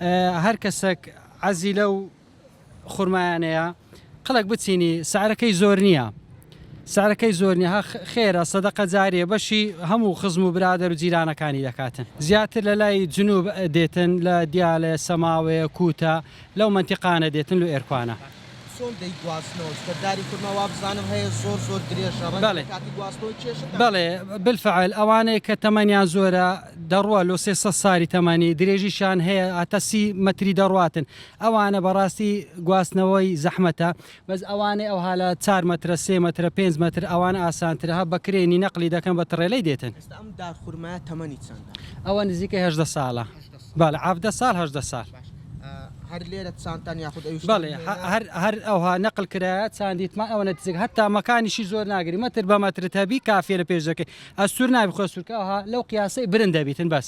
هەر کەسێک عەزی لەو خورمایانەیە قەڵک بچینی سعرەکەی زۆر نییە. سعرەکەی زۆر نییە خێرە سەدەقە جاریە بەشی هەموو خزم و برادەر و جیرانەکانی دەکاتن. زیاتر لە لای جنوب دێتن لە دیالێ سەماوەیە کووتە لەو منتیقانە دێتن و ئێرکوانە. بەڵێ بالفعل ئەوانەیە کە تەمەنیان زۆرە دەڕوە لۆ 300 ساری تەمەنی درێژیشان هەیە هەتا 30 مەتری دەڕواتن ئەوانە بەڕاستی گواستنەوەی زەحمەتە بەس ئەوانەی ئەو حالە 4 مەترە 3 مەترە 5 مەتر ئەوانە ئاسانترە هە بەکرێنی نەقلی دەکەن بە تڕێلەی دێتن. ئەوە نزیکە 18 ساڵە بەڵێ 17 ساڵ 18 ساڵ. بەڵێ هەر ئەوها نەقل کرایە چاندیتمان ئەوە نەتیجەک هەتا مەکانیشی زۆر ناگری مەتر بە مەترت هەبی کافێ لە پێش دەکەی ئەستور نابی خۆ سوورکەوها لەو قیاسەی برن دەبیتن بەس.